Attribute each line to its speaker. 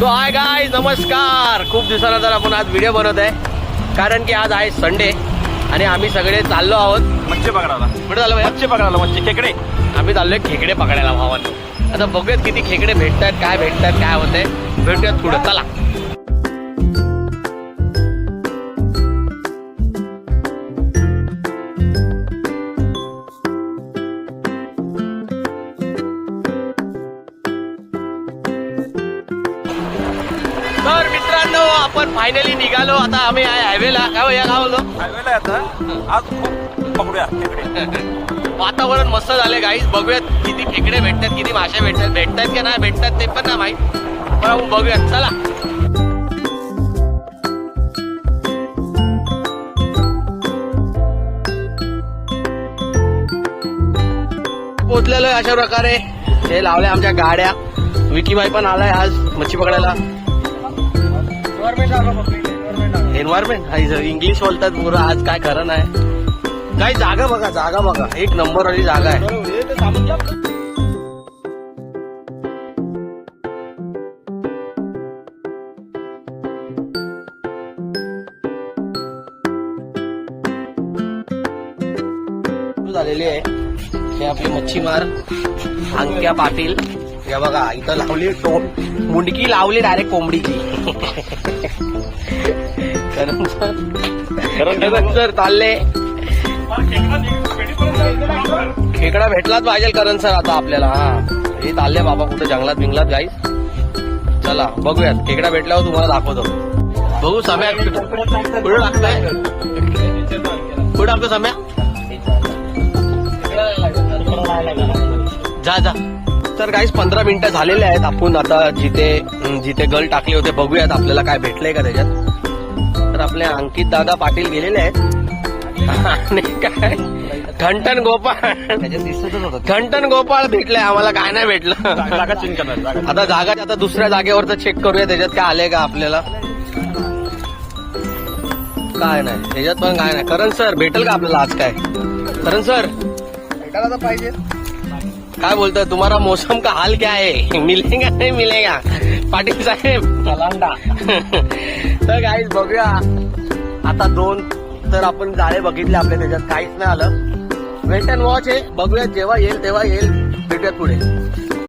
Speaker 1: तो हाय गाय नमस्कार. खूप दिवसानंतर आपण आज व्हिडिओ बनवत आहे कारण की आज आहे संडे आणि आम्ही सगळे चाललो आहोत
Speaker 2: मच्छी पकडायला.
Speaker 1: कुठे चाललो भैया?
Speaker 2: मच्छी पकडायला, मच्छी खेकडे.
Speaker 1: आम्ही चाललोय खेकडे पकडायला भावांनो. आता बघूयात किती खेकडे भेटतात, काय होतंय. भेटूयात पुढे, चला. तर मित्रांनो आपण फायनली निघालो. आता आम्ही आहे हायवेला. काय भैया काय बोललो?
Speaker 2: हायवेला आहे आता. आज खूप पकडूया खेकडे.
Speaker 1: वातावरण मस्त झाले गाईज. बघूयात किती खेकडे भेटतात, किती मासे भेटतात की नाही भेटतात ते पण नाही माहित, पण बघूयात, चला. पोचलेलो आहे अशा प्रकारे. हे लावले आमच्या गाड्या. विकीबाई पण आलाय आज मच्छी पकडायला. एन्व्हायरमेंट इंग्लिश बोलतात पुरं आज, काय खरं नाही. काही जागा बघा, एक नंबर वाली जागा आहे. झालेली आहे. हे आपले मच्छीमार अंक्या पाटील. हे बघा इथं लावली मुंडकी लावली डायरेक्ट कोंबडीची. करण सर चालले. खेकडा भेटलाच पाहिजे करण सर आता आपल्याला. हा हे चालले बाबा कुठं जंगलात बिंगलात गाईस. चला बघूयात. खेकडा भेटल्यावर तुम्हाला दाखवतो. बघू सम्या पुढे टाकताय. पुढे टाकतो सम्या. जा. तर गाईस 15 मिनिटं झालेले आहेत. आपण आता जिथे गल टाकले होते बघूयात आपल्याला काय भेटलंय का त्याच्यात. तर आपले अंकित दादा पाटील गेलेले आहेत. आणि काय घंटन गोपाळ भेटलंय आम्हाला. काय नाही भेटलं.
Speaker 2: जागा चेंज करणार.
Speaker 1: आता जागा आता दुसऱ्या जागेवरच चेक करूया त्याच्यात काय आले का आपल्याला. काय नाही त्याच्यात पण काय नाही. करण सर भेटेल का आपल्याला आज काय? करण सर
Speaker 2: भेटायला तर पाहिजे.
Speaker 1: काय बोलतोय? तुम्हारा मौसम का हाल क्या है? मिलेगा नहीं मिलेगा पाटील साहेब? तर गाईज बघूया. आता 2 तर आपण जाळे बघितले आपले, त्याच्यात काहीच नाही आलं. वेट अँड वॉच आहे. बघूया जेव्हा येईल तेव्हा येईल. भेटूयात पुढे.